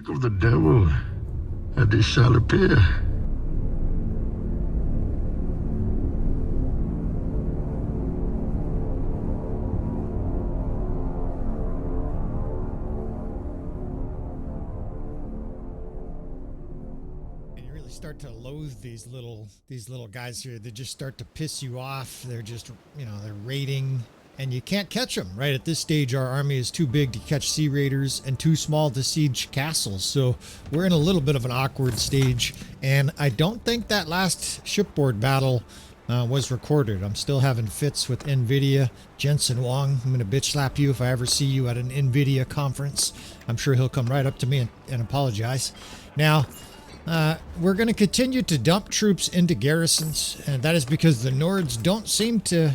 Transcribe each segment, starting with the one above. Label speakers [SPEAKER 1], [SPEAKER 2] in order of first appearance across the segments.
[SPEAKER 1] of the devil, and it shall appear.
[SPEAKER 2] Start to loathe these little guys here. They just start to piss you off. They're just, they're raiding, and you can't catch them. Right at this stage, our army is too big to catch sea raiders and too small to siege castles. So we're in a little bit of an awkward stage, and I don't think that last shipboard battle was recorded. I'm still having fits with NVIDIA. Jensen Wong, I'm gonna bitch slap you if I ever see you at an NVIDIA conference. I'm sure he'll come right up to me and apologize. Now, we're going to continue to dump troops into garrisons, and that is because the Nords don't seem to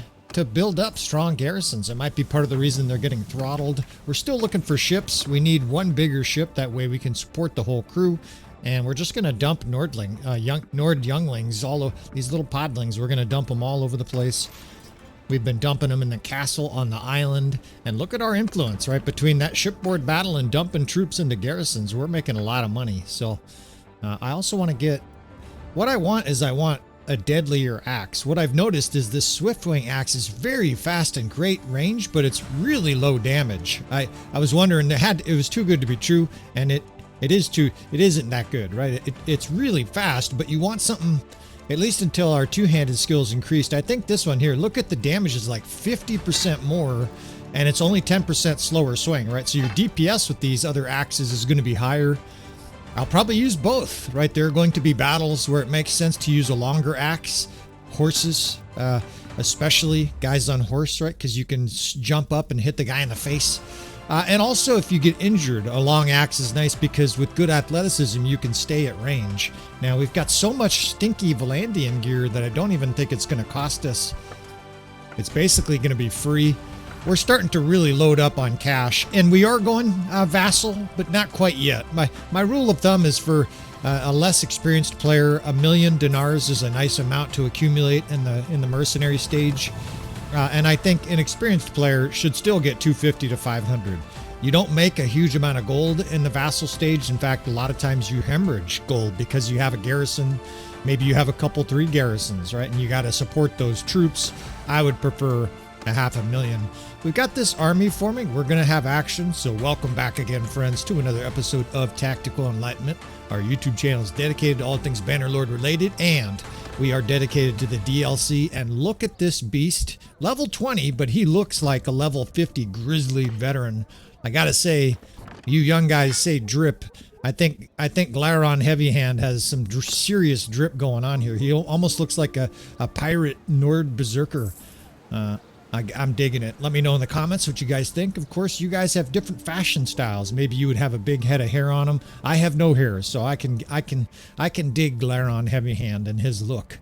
[SPEAKER 2] build up strong garrisons. It might be part of the reason they're getting throttled. We're still looking for ships. We need one bigger ship. That way we can support the whole crew. And we're just going to dump Nord younglings, all of these little podlings. We're going to dump them all over the place. We've been dumping them in the castle on the island. And look at our influence, right? Between that shipboard battle and dumping troops into garrisons, we're making a lot of money. So I also want to get, what I want a deadlier axe. What I've noticed is this Swiftwing axe is very fast and great range, but it's really low damage. I was wondering, it was too good to be true, and it isn't that good, right? It's really fast, but you want something, at least until our two-handed skills increased. I think this one here, look at the damage is like 50% more, and it's only 10% slower swing, right? So your DPS with these other axes is going to be higher. I'll probably use both, right? There are going to be battles where it makes sense to use a longer axe. Horses, especially guys on horse, right? Because you can jump up and hit the guy in the face. And also, if you get injured, a long axe is nice because with good athleticism, you can stay at range. Now, we've got so much stinky Valandian gear that I don't even think it's going to cost us. It's basically going to be free. We're starting to really load up on cash, and we are going vassal, but not quite yet. My rule of thumb is for a less experienced player, 1,000,000 dinars is a nice amount to accumulate in the mercenary stage, and I think an experienced player should still get 250 to 500. You don't make a huge amount of gold in the vassal stage. In fact, a lot of times you hemorrhage gold because you have a garrison. Maybe you have a couple, 3 garrisons, right? And you got to support those troops. I would prefer 500,000. We've got this army forming. We're going to have action. So welcome back again, friends, to another episode of Tactical Enlightenment. Our YouTube channel is dedicated to all things Bannerlord related, and we are dedicated to the DLC. And look at this beast, level 20, but he looks like a level 50 grizzly veteran. I got to say, you young guys say drip. I think Glaron Heavyhand has some serious drip going on here. He almost looks like a pirate Nord berserker. I'm digging it. Let me know in the comments what you guys think. Of course, you guys have different fashion styles. Maybe you would have a big head of hair on them. I have no hair, so I can dig Glaron Heavyhand and his look.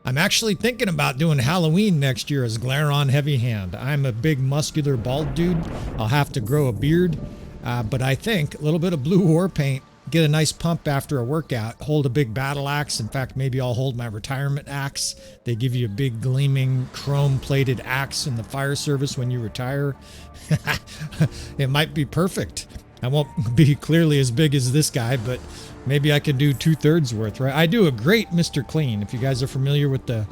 [SPEAKER 2] I'm actually thinking about doing Halloween next year as Glaron Heavyhand. I'm a big muscular bald dude. I'll have to grow a beard, but I think a little bit of blue war paint, get a nice pump after a workout, hold a big battle axe. In fact, maybe I'll hold my retirement axe. They give you a big gleaming chrome plated axe in the fire service when you retire. It might be perfect. I won't be clearly as big as this guy, but maybe I can do 2/3 worth, right? I do a great Mr. Clean. If you guys are familiar with the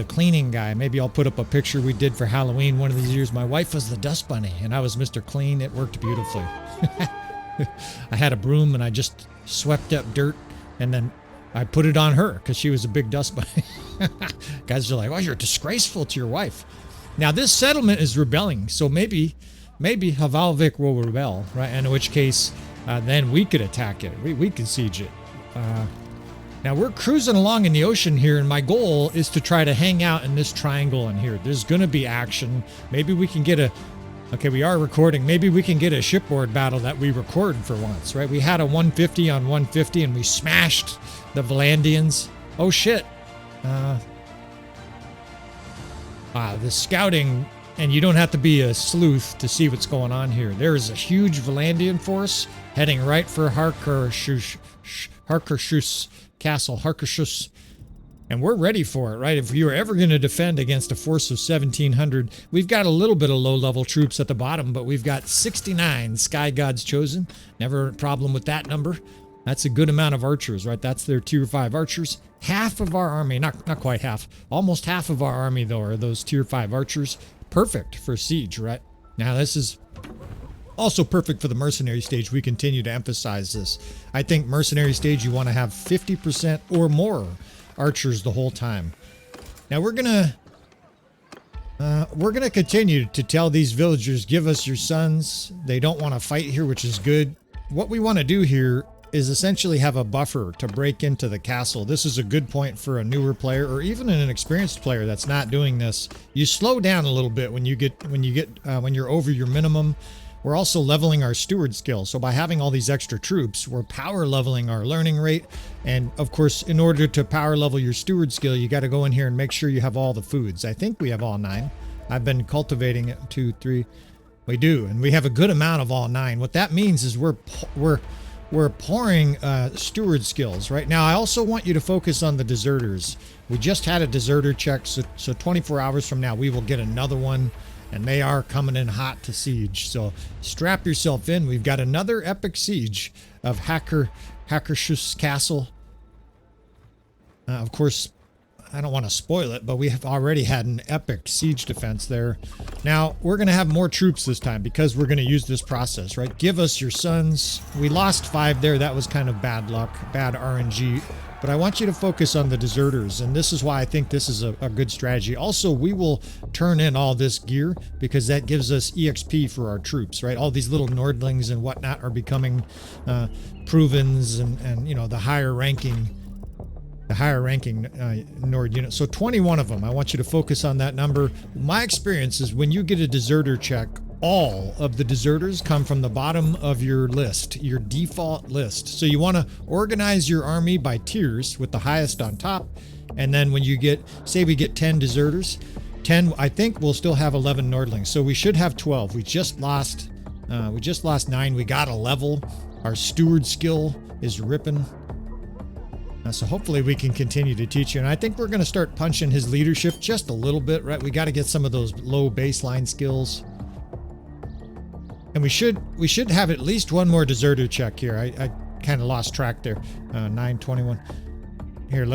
[SPEAKER 2] cleaning guy, maybe I'll put up a picture we did for Halloween one of these years. My wife was the dust bunny and I was Mr. Clean. It worked beautifully. I had a broom and I just swept up dirt, and then I put it on her because she was a big dust bunny. Guys are like, "Oh, you're disgraceful to your wife." Now this settlement is rebelling, so maybe Havalvik will rebel, right? In which case, then we could attack it. We could siege it. Now we're cruising along in the ocean here, and my goal is to try to hang out in this triangle in here. There's going to be action. Maybe we can get a. Okay, we are recording. Maybe we can get a shipboard battle that we record for once, right? We had a 150 on 150 and we smashed the Valandians. Oh shit. The scouting, and you don't have to be a sleuth to see what's going on here. There is a huge Valandian force heading right for Harkershus Castle, Harkershus. And we're ready for it, right? If you're ever going to defend against a force of 1,700, we've got a little bit of low-level troops at the bottom, but we've got 69 Sky Gods chosen. Never a problem with that number. That's a good amount of archers, right? That's their tier 5 archers. Half of our army, not quite half, almost half of our army, though, are those tier 5 archers. Perfect for siege, right? Now, this is also perfect for the mercenary stage. We continue to emphasize this. I think mercenary stage, you want to have 50% or more archers the whole time. Now we're gonna continue to tell these villagers, give us your sons. They don't want to fight here, which is good. What we want to do here is essentially have a buffer to break into the castle. This is a good point for a newer player or even an experienced player that's not doing this. You slow down a little bit when you're over your minimum. We're also leveling our steward skill. So by having all these extra troops, we're power leveling our learning rate. And of course, in order to power level your steward skill, you got to go in here and make sure you have all the foods. I think we have all 9. I've been cultivating it. 2, 3. We do, and we have a good amount of all 9. What that means is we're pouring steward skills right now. I also want you to focus on the deserters. We just had a deserter check, so 24 hours from now we will get another one. And they are coming in hot to siege. So strap yourself in. We've got another epic siege of Hackershus Castle. Of course, I don't want to spoil it, but we have already had an epic siege defense there. Now, we're going to have more troops this time because we're going to use this process, right? Give us your sons. We lost 5 there. That was kind of bad luck, bad RNG. But I want you to focus on the deserters, and this is why I think this is a good strategy. Also, we will turn in all this gear because that gives us EXP for our troops, right? All these little Nordlings and whatnot are becoming provens and you know, the higher ranking Nord unit. So 21 of them. I want you to focus on that number. My experience is when you get a deserter check, all of the deserters come from the bottom of your list, your default list. So you want to organize your army by tiers with the highest on top. And then when you get, say we get 10 deserters, 10, I think we'll still have 11 Nordlings. So we should have 12. We just lost 9. We got a level. Our steward skill is ripping. So hopefully we can continue to teach you. And I think we're going to start punching his leadership just a little bit, right? We got to get some of those low baseline skills. And we should have at least one more deserter check here. I kind of lost track there. 921. Here,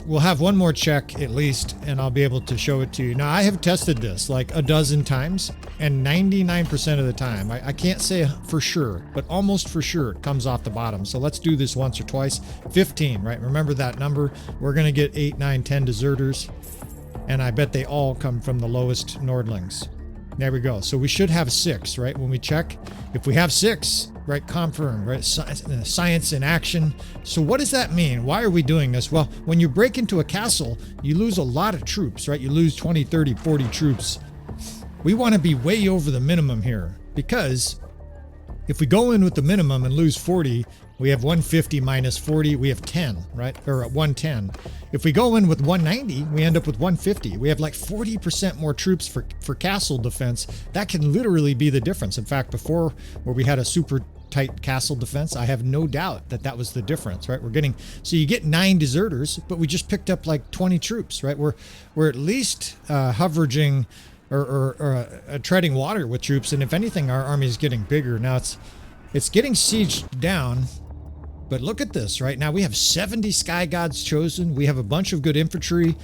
[SPEAKER 2] we'll have one more check at least, and I'll be able to show it to you. Now, I have tested this like a dozen times, and 99% of the time, I can't say for sure, but almost for sure it comes off the bottom. So let's do this once or twice. 15, right? Remember that number. We're going to get 8, 9, 10 deserters, and I bet they all come from the lowest Nordlings. There we go. So we should have 6, right? When we check, if we have 6, right? Confirm, right? Science in action. So what does that mean? Why are we doing this? Well, when you break into a castle, you lose a lot of troops, right? You lose 20, 30, 40 troops. We want to be way over the minimum here because if we go in with the minimum and lose 40, we have 150 minus 40, we have 10, right? Or 110. If we go in with 190, we end up with 150. We have like 40% more troops for castle defense. That can literally be the difference. In fact, before where we had a super tight castle defense, I have no doubt that that was the difference, right? So you get 9 deserters, but we just picked up like 20 troops, right? We're at least hovering or treading water with troops. And if anything, our army is getting bigger. Now it's getting sieged down. But look at this, right? Now we have 70 Sky Gods chosen. We have a bunch of good infantry.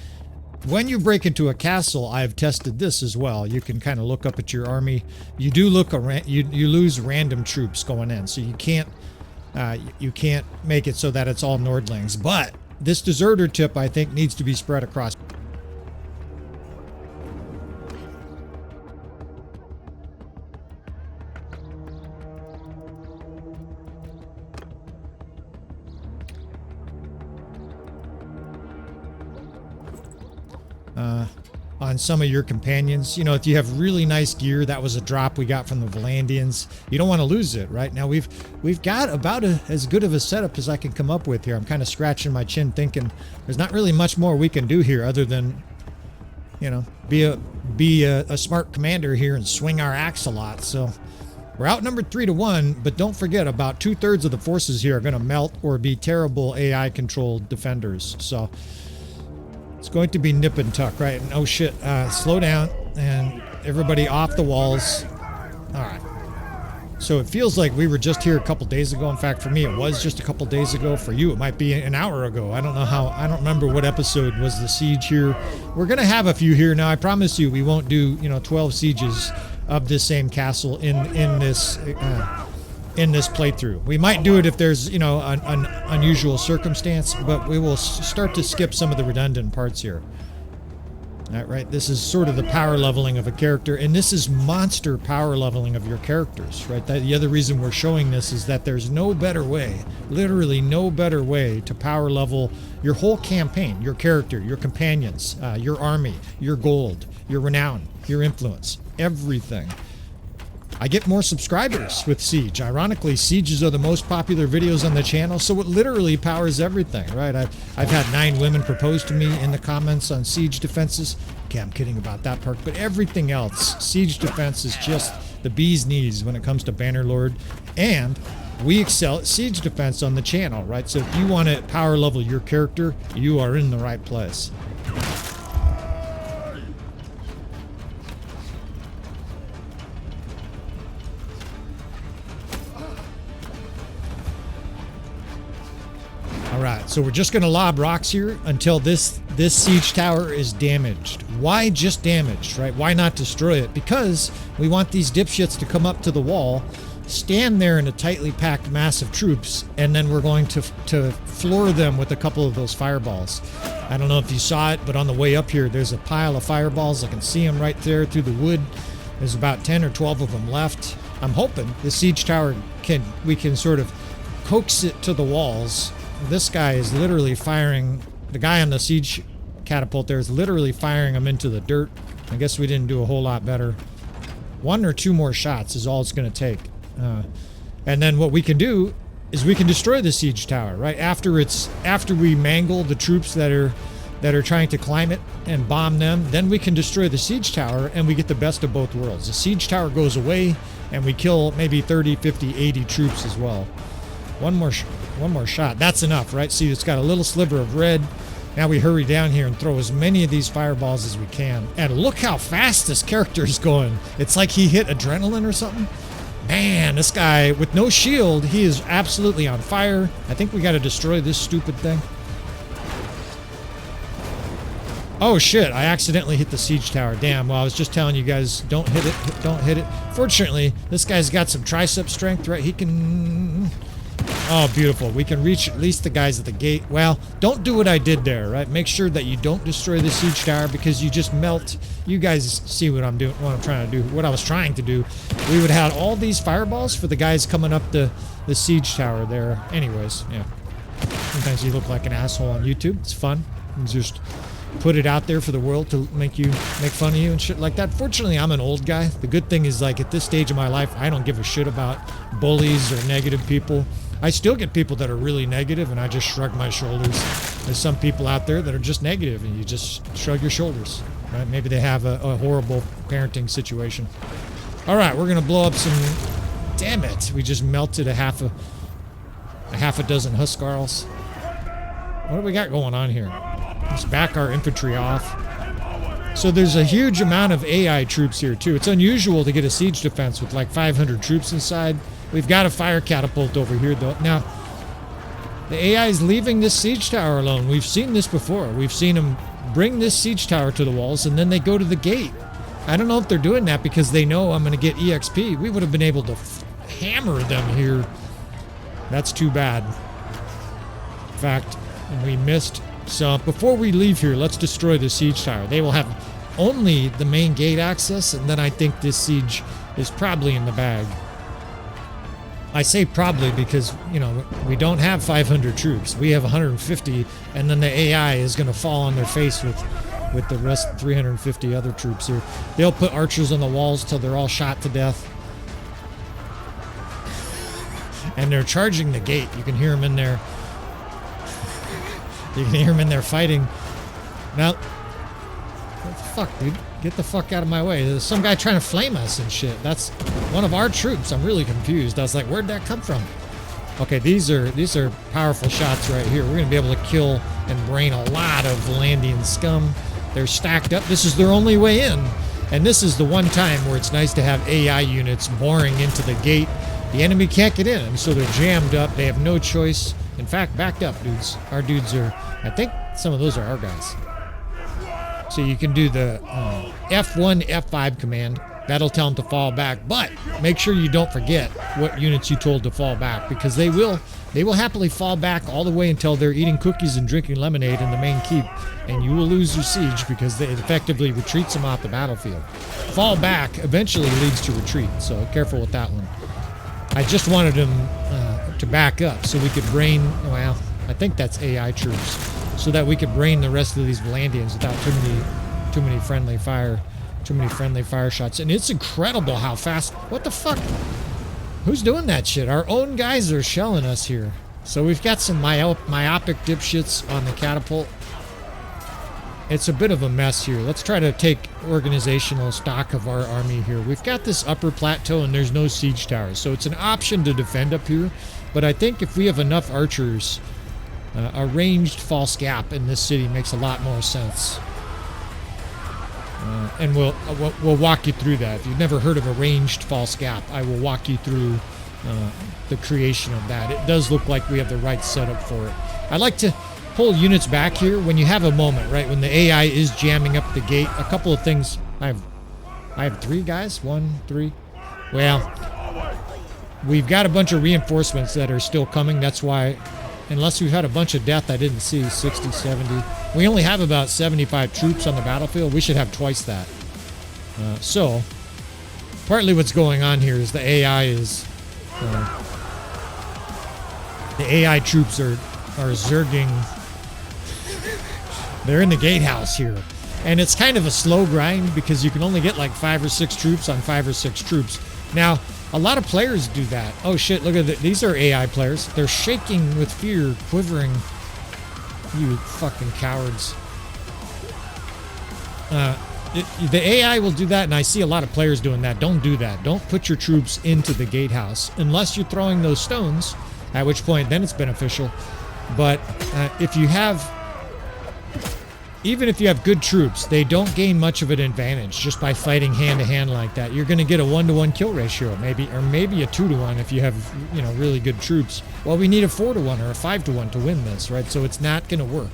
[SPEAKER 2] When you break into a castle, I've tested this as well. You can kind of look up at your army. You do you lose random troops going in, so you can't make it so that it's all Nordlings. But this deserter tip, I think, needs to be spread across. On some of your companions. You know, if you have really nice gear, that was a drop we got from the Valandians. You don't want to lose it, right? Now we've got about as good of a setup as I can come up with here. I'm kind of scratching my chin thinking there's not really much more we can do here other than, you know, be a smart commander here and swing our axe a lot. So we're outnumbered 3-1, but don't forget about 2/3 of the forces here are going to melt or be terrible AI controlled defenders. So It's going to be nip and tuck, right? And oh shit, slow down and everybody off the walls. All right. So it feels like we were just here a couple days ago. In fact, for me, it was just a couple days ago. For you, it might be an hour ago. I don't know how, I don't remember what episode was the siege here. We're going to have a few here. Now, I promise you, we won't do, 12 sieges of this same castle in this playthrough. We might do it if there's, an unusual circumstance, but we will start to skip some of the redundant parts here. All right, this is sort of the power leveling of a character, and this is monster power leveling of your characters, right? The other reason we're showing this is that there's no better way, literally no better way to power level your whole campaign, your character, your companions, your army, your gold, your renown, your influence, everything. I get more subscribers with Siege. Ironically, Sieges are the most popular videos on the channel, so it literally powers everything, right? I've had 9 women propose to me in the comments on Siege defenses. Okay, I'm kidding about that part, but everything else, Siege defense is just the bee's knees when it comes to Bannerlord, and we excel at Siege defense on the channel, right? So if you want to power level your character, you are in the right place. All right, so we're just going to lob rocks here until this siege tower is damaged. Why just damaged, right? Why not destroy it? Because we want these dipshits to come up to the wall, stand there in a tightly packed mass of troops, and then we're going to floor them with a couple of those fireballs. I don't know if you saw it, but on the way up here, there's a pile of fireballs. I can see them right there through the wood. There's about 10 or 12 of them left. I'm hoping the siege tower we can sort of coax it to the walls. This guy is literally firing, the guy on the siege catapult there is literally firing them into the dirt. I guess we didn't do a whole lot better. 1 or 2 more shots is all it's going to take. And then what we can do is we can destroy the siege tower, right? After we mangle the troops that are trying to climb it and bomb them, then we can destroy the siege tower and we get the best of both worlds. The siege tower goes away and we kill maybe 30, 50, 80 troops as well. One more shot. That's enough, right? See, it's got a little sliver of red. Now we hurry down here and throw as many of these fireballs as we can. And look how fast this character is going. It's like he hit adrenaline or something. Man, this guy with no shield, he is absolutely on fire. I think we got to destroy this stupid thing. Oh shit, I accidentally hit the siege tower. Damn, well, I was just telling you guys, don't hit it, don't hit it. Fortunately, this guy's got some tricep strength, right? He can... Oh, beautiful. We can reach at least the guys at the gate. Well, don't do what I did there, right? Make sure that you don't destroy the siege tower because you just melt. You guys see what I'm doing, what I'm trying to do, what I was trying to do. We would have all these fireballs for the guys coming up the siege tower there. Anyways, yeah. Sometimes you look like an asshole on YouTube. It's fun. You just put it out there for the world to make fun of you and shit like that. Fortunately, I'm an old guy. The good thing is, like, at this stage of my life, I don't give a shit about bullies or negative people. I still get people that are really negative, and I just shrug my shoulders. There's some people out there that are just negative, and you just shrug your shoulders. Right? Maybe they have a horrible parenting situation. All right, we're gonna blow up some. Damn it! We just melted a half a dozen Huskarls. What do we got going on here? Let's back our infantry off. So there's a huge amount of AI troops here too. It's unusual to get a siege defense with like 500 troops inside. We've got a fire catapult over here though. Now, the AI is leaving this siege tower alone. We've seen this before. We've seen them bring this siege tower to the walls and then they go to the gate. I don't know if they're doing that because they know I'm going to get EXP. We would have been able to hammer them here. That's too bad. In fact, we missed. So before we leave here, let's destroy the siege tower. They will have only the main gate access, and then I think this siege is probably in the bag. I say probably because, we don't have 500 troops. We have 150, and then the AI is going to fall on their face with the rest 350 other troops here. They'll put archers on the walls till they're all shot to death. And they're charging the gate. You can hear them in there. You can hear them in there fighting. Now, what the fuck, dude? Get the fuck out of my way. There's some guy trying to flame us and shit. That's one of our troops. I'm really confused. I was like, where'd that come from? Okay, these are powerful shots right here. We're going to be able to kill and brain a lot of Valandian scum. They're stacked up. This is their only way in. And this is the one time where it's nice to have AI units boring into the gate. The enemy can't get in, so they're jammed up. They have no choice. In fact, backed up, dudes. Our dudes are, I think some of those are our guys. So you can do the F1, F5 command. That'll tell them to fall back. But make sure you don't forget what units you told to fall back, because they will happily fall back all the way until they're eating cookies and drinking lemonade in the main keep, and you will lose your siege because it effectively retreats them off the battlefield. Fall back eventually leads to retreat, so careful with that one. I just wanted them to back up so we could brain, well, I think that's AI troops, so that we could brain the rest of these Valandians without too many friendly fire shots. And it's incredible how fast, what the fuck? Who's doing that shit? Our own guys are shelling us here. So we've got some myopic dipshits on the catapult. It's a bit of a mess here. Let's try to take organizational stock of our army here. We've got this upper plateau and there's no siege towers, so it's an option to defend up here. But I think if we have enough archers, a ranged false gap in this city makes a lot more sense. And we'll walk you through that. If you've never heard of a ranged false gap, I will walk you through the creation of that. It does look like we have the right setup for it. I like to pull units back here when you have a moment, right? When the AI is jamming up the gate. A couple of things. I have 3 guys. 1, 3. Well, we've got a bunch of reinforcements that are still coming. That's why, unless we've had a bunch of death I didn't see, 60, 70. We only have about 75 troops on the battlefield. We should have twice that. So, partly what's going on here is the AI is... the AI troops are zerging. They're in the gatehouse here. And it's kind of a slow grind because you can only get like 5 or 6 troops on 5 or 6 troops. Now, a lot of players do that. Oh shit, look at that. These are AI players. They're shaking with fear, quivering. You fucking cowards. The AI will do that, and I see a lot of players doing that. Don't do that. Don't put your troops into the gatehouse unless you're throwing those stones, at which point then it's beneficial. But if you have... Even if you have good troops, they don't gain much of an advantage just by fighting hand-to-hand like that. You're going to get a 1-to-1 kill ratio, maybe a 2-to-1 if you have, really good troops. Well, we need a 4-to-1 or a 5-to-1 to win this, right? So it's not going to work.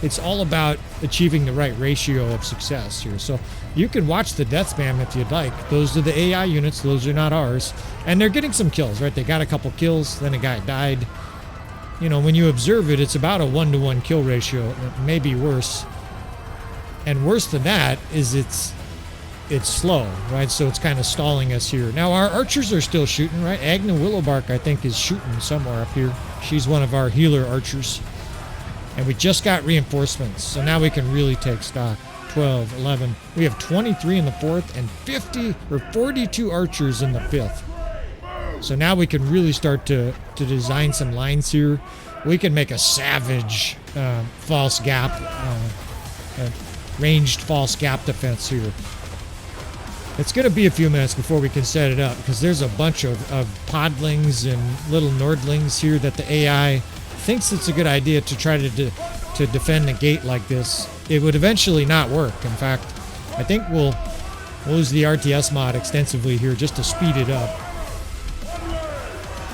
[SPEAKER 2] It's all about achieving the right ratio of success here. So you can watch the death spam if you'd like. Those are the AI units. Those are not ours. And they're getting some kills, right? They got a couple kills, then a guy died. When you observe it, it's about a 1-to-1 kill ratio, maybe worse. And worse than that is it's slow, right? So it's kind of stalling us here. Now, our archers are still shooting, right? Agna Willowbark, I think, is shooting somewhere up here. She's one of our healer archers. And we just got reinforcements, so now we can really take stock. 12, 11. We have 23 in the 4th and 50 or 42 archers in the 5th. So now we can really start to design some lines here. We can make a savage false gap, ranged false gap defense here. It's going to be a few minutes before we can set it up because there's a bunch of podlings and little nordlings here that the AI thinks it's a good idea to try to defend the gate like this. It would eventually not work. In fact, I think we'll use the RTS mod extensively here just to speed it up.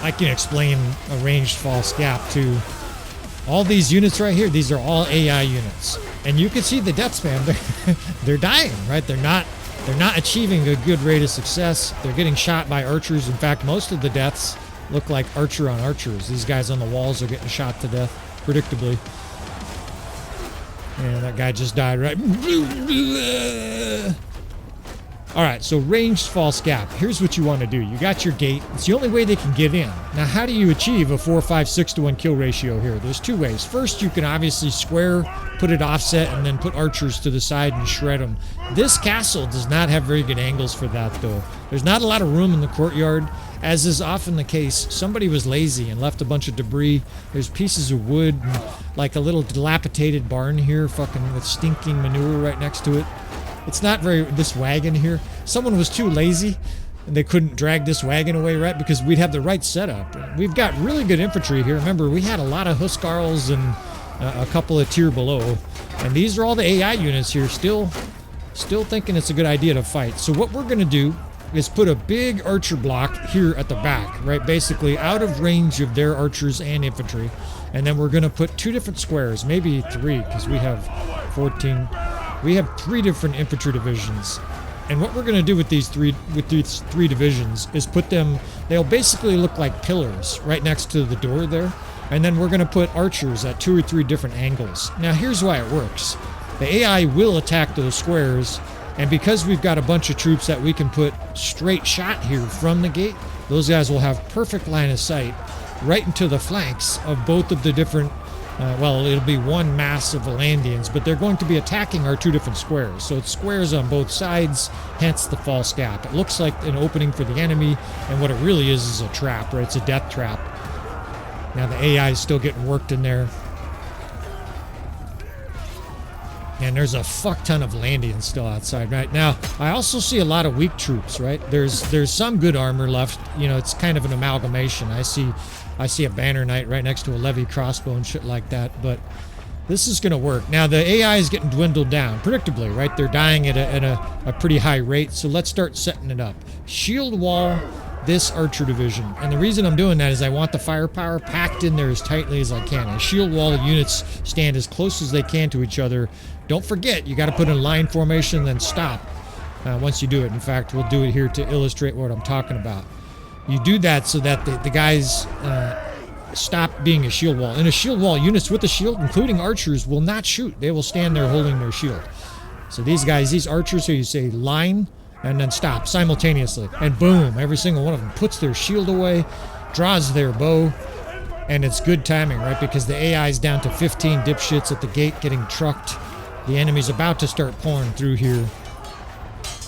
[SPEAKER 2] I can explain a ranged false gap to all these units right here. These are all AI units. And you can see the death spam. They're dying, right? They're not achieving a good rate of success. They're getting shot by archers. In fact, most of the deaths look like archer on archers. These guys on the walls are getting shot to death, predictably. And that guy just died, right? All right, so ranged false gap. Here's what you want to do. You got your gate. It's the only way they can get in. Now, how do you achieve a 4, 5, 6-to-1 kill ratio here? There's 2 ways. First, you can obviously square, put it offset, and then put archers to the side and shred them. This castle does not have very good angles for that, though. There's not a lot of room in the courtyard. As is often the case, somebody was lazy and left a bunch of debris. There's pieces of wood, and like a little dilapidated barn here, fucking with stinking manure right next to it. It's not very, this wagon here, someone was too lazy and they couldn't drag this wagon away, right? Because we'd have the right setup. We've got really good infantry here. Remember, we had a lot of Huskarls and a couple of tier below. And these are all the AI units here, still thinking it's a good idea to fight. So what we're going to do is put a big archer block here at the back, right? Basically out of range of their archers and infantry. And then we're going to put 2 different squares, maybe 3, because we have 14. We have 3 different infantry divisions. And what we're going to do with these three divisions is put them, they'll basically look like pillars right next to the door there. And then we're going to put archers at 2 or 3 different angles. Now here's why it works. The AI will attack those squares, and because we've got a bunch of troops that we can put straight shot here from the gate, those guys will have perfect line of sight right into the flanks of both of the different, well, it'll be one mass of Valandians, but they're going to be attacking our 2 different squares. So it's squares on both sides, hence the false gap. It looks like an opening for the enemy, and what it really is a trap, right? It's a death trap. Now the AI is still getting worked in there. And there's a fuck ton of Valandians still outside right now. I also see a lot of weak troops, right? There's some good armor left. You know, it's kind of an amalgamation. I see a banner knight right next to a levy crossbow and shit like that, but this is going to work. Now the AI is getting dwindled down, predictably, right? They're dying at a pretty high rate, so let's start setting it up. Shield wall this archer division, and the reason I'm doing that is I want the firepower packed in there as tightly as I can. And shield wall units stand as close as they can to each other. Don't forget, you got to put in line formation, then stop once you do it. In fact, we'll do it here to illustrate what I'm talking about. You do that so that the guys stop being a shield wall. In a shield wall, units with a shield, including archers, will not shoot. They will stand there holding their shield. So these guys, these archers, so you say line and then stop simultaneously. And boom, every single one of them puts their shield away, draws their bow, and it's good timing, right? Because the AI is down to 15 dipshits at the gate getting trucked. The enemy's about to start pouring through here.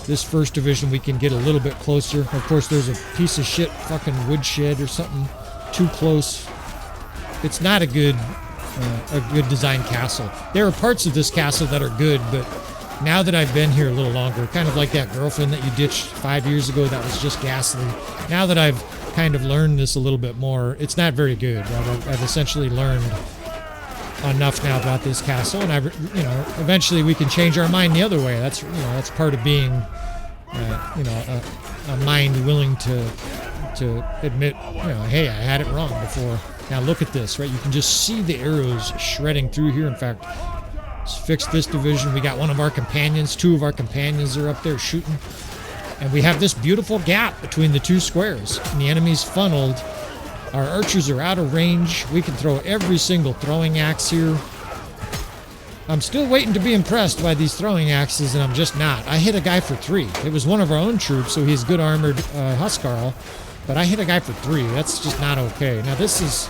[SPEAKER 2] This first division we can get a little bit closer. Of course, there's a piece of shit fucking woodshed or something too close. It's not a good design castle. There are parts of this castle that are good, but now that I've been here a little longer, kind of like that girlfriend that you ditched 5 years ago that was just ghastly. Now that I've kind of learned this a little bit more, it's not very good. I've essentially learned enough now about this castle, and eventually we can change our mind the other way. That's part of being a mind willing to admit, hey, I had it wrong before. Now look at this, right? You can just see the arrows shredding through here. In fact, let's fix this division. We got one of our companions, 2 of our companions are up there shooting, and we have this beautiful gap between the 2 squares, and the enemy's funneled. Our archers are out of range. We can throw every single throwing axe here. I'm still waiting to be impressed by these throwing axes, and I'm just not. I hit a guy for 3. It was one of our own troops, so he's good armored Huskarl, but I hit a guy for 3. That's just not okay. Now this is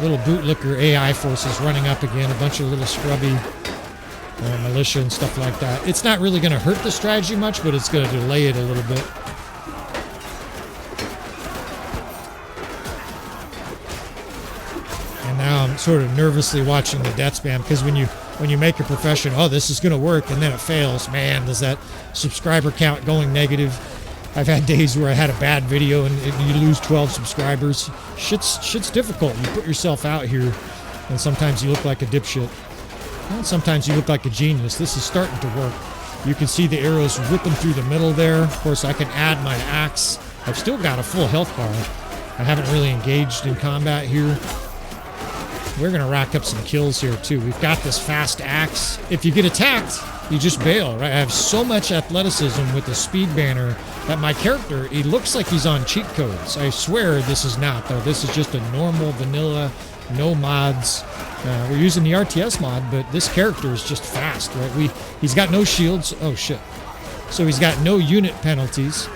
[SPEAKER 2] little bootlicker AI forces running up again, a bunch of little scrubby militia and stuff like that. It's not really going to hurt the strategy much, but it's going to delay it a little bit. Now I'm sort of nervously watching the death spam, because when you make a profession, oh, this is going to work, and then it fails, man, does that subscriber count going negative. I've had days where I had a bad video and you lose 12 subscribers. Shit's difficult. You put yourself out here, and sometimes you look like a dipshit. And sometimes you look like a genius. This is starting to work. You can see the arrows whipping through the middle there. Of course, I can add my axe. I've still got a full health bar. I haven't really engaged in combat here. We're going to rack up some kills here, too. We've got this fast axe. If you get attacked, you just bail, right? I have so much athleticism with the speed banner that my character, he looks like he's on cheat codes. I swear this is not, though. This is just a normal, vanilla, no mods. We're using the RTS mod, but this character is just fast, right? He's got no shields. Oh, shit. So he's got no unit penalties.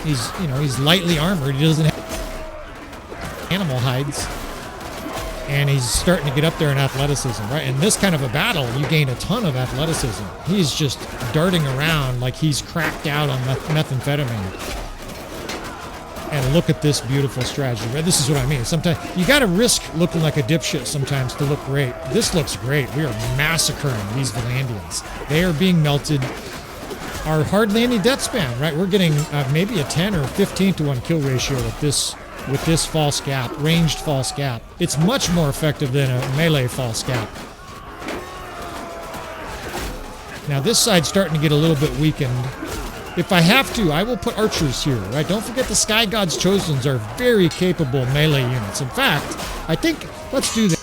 [SPEAKER 2] He's lightly armored. He doesn't have animal hides. And he's starting to get up there in athleticism, right? In this kind of a battle, you gain a ton of athleticism. He's just darting around like he's cracked out on methamphetamine. And look at this beautiful strategy, right? This is what I mean. Sometimes you got to risk looking like a dipshit sometimes to look great. This looks great. We are massacring these Valandians. They are being melted. Our hard landing death spam, right? We're getting maybe a 10 or 15 to 1 kill ratio with this with this false gap, ranged false gap. It's much more effective than a melee false gap. Now this side's starting to get a little bit weakened. If I have to, I will put archers here, right? Don't forget the Sky God's Chosens are very capable melee units. In fact, I think, let's do this.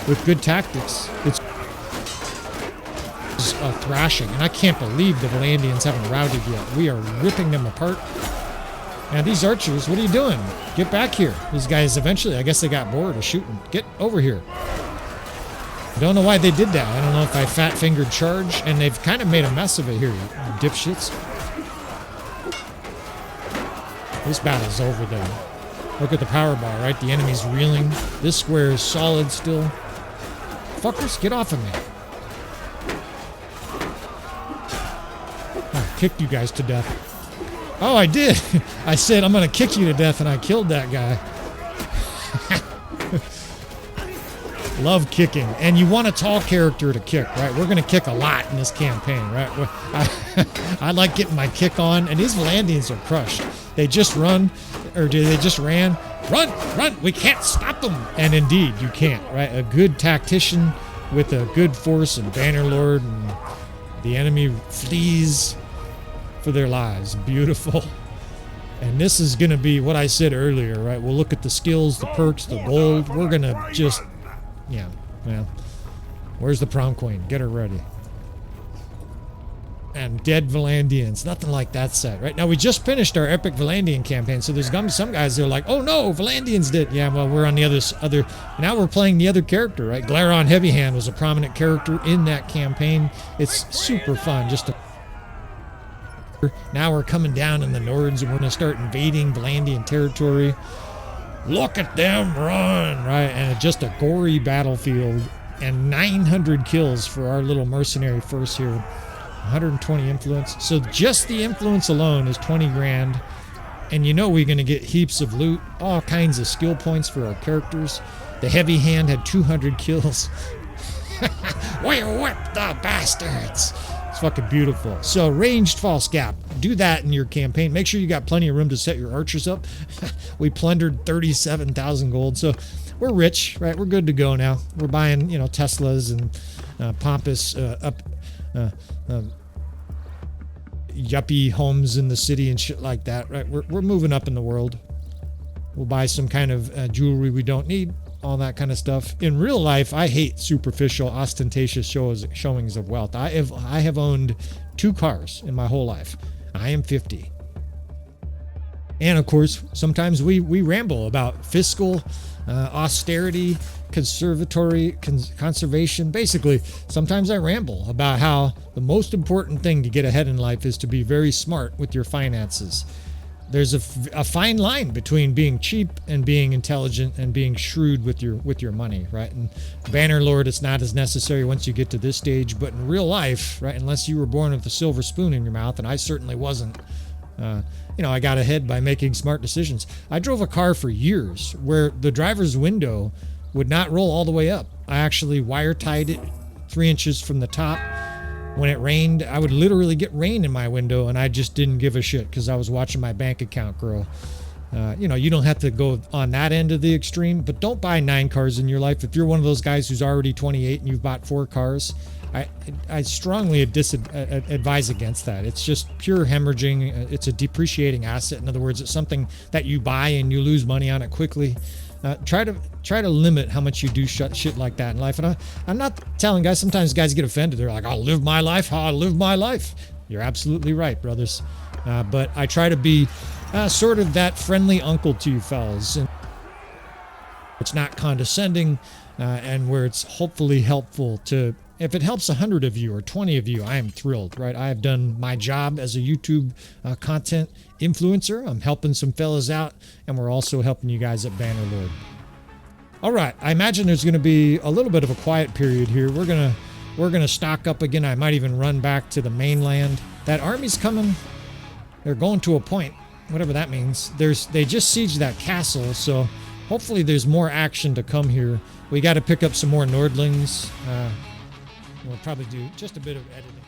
[SPEAKER 2] With good tactics, it's a thrashing, and I can't believe the Valandians haven't routed yet. We are ripping them apart. Now these archers, what are you doing? Get back here. These guys eventually, I guess they got bored of shooting. Get over here. Don't know why they did that. I don't know if I fat-fingered charge, and they've kind of made a mess of it here, you dipshits. This battle's over though. Look at the power bar, right? The enemy's reeling. This square is solid still. Fuckers, get off of me. I kicked you guys to death. Oh, I did. I said, I'm going to kick you to death, and I killed that guy. Love kicking. And you want a tall character to kick, right? We're going to kick a lot in this campaign, right? I like getting my kick on, and these Valandians are crushed. They just run, or they just ran. Run, run, we can't stop them. And indeed, you can't, right? A good tactician with a good force and Bannerlord, and the enemy flees for their lives. Beautiful. And this is going to be what I said earlier, right? We'll look at the skills, the perks, the gold. We're going to just, yeah, well, where's the prom queen? Get her ready. And dead Valandians. Nothing like that set, right? Now, we just finished our epic Valandian campaign, so there's going to be some guys that are like, oh no, Valandians did. Yeah, well, we're on the other, now we're playing the other character, right? Glaron Heavyhand was a prominent character in that campaign. It's super fun just to... Now we're coming down in the Nords, and we're going to start invading Valandian territory. Look at them run, right? And just a gory battlefield, and 900 kills for our little mercenary first here. 120 influence. So just the influence alone is 20 grand. And you know we're going to get heaps of loot, all kinds of skill points for our characters. The Heavy Hand had 200 kills. We whipped the bastards. It's fucking beautiful. So ranged false gap. Do that in your campaign. Make sure you got plenty of room to set your archers up. We plundered 37,000 gold. So we're rich, right? We're good to go now. We're buying, you know, Teslas and pompous yuppie homes in the city and shit like that, right? We're moving up in the world. We'll buy some kind of jewelry we don't need, all that kind of stuff. In real life, I hate superficial, ostentatious showings of wealth. I have owned 2 cars in my whole life. I am 50. And of course, sometimes we ramble about fiscal austerity, conservation. Basically, sometimes I ramble about how the most important thing to get ahead in life is to be very smart with your finances. There's a fine line between being cheap and being intelligent and being shrewd with your money, right? And Bannerlord, it's not as necessary once you get to this stage, but in real life, right, unless you were born with a silver spoon in your mouth, and I certainly wasn't, you know, I got ahead by making smart decisions. I drove a car for years where the driver's window would not roll all the way up. I actually wire tied it 3 inches from the top. When it rained, I would literally get rain in my window, and I just didn't give a shit because I was watching my bank account grow. You know, you don't have to go on that end of the extreme, but don't buy 9 cars in your life. If you're one of those guys who's already 28 and you've bought 4 cars, I strongly advise against that. It's just pure hemorrhaging. It's a depreciating asset. In other words, it's something that you buy and you lose money on it quickly. Try to limit how much you do shit like that in life. And I'm not telling guys, sometimes guys get offended. They're like, I'll live my life how I live my life. You're absolutely right, brothers. But I try to be sort of that friendly uncle to you fellas. And it's not condescending, and where it's hopefully helpful to, if it helps 100 of you or 20 of you, I am thrilled, right? I have done my job as a YouTube content influencer. I'm helping some fellas out, and we're also helping you guys at Bannerlord. All right, I imagine there's going to be a little bit of a quiet period here. We're gonna stock up again. I might even run back to the mainland. That army's coming. They're going to a point, whatever that means. They just sieged that castle, so hopefully there's more action to come here. We got to pick up some more Nordlings. We'll probably do just a bit of editing.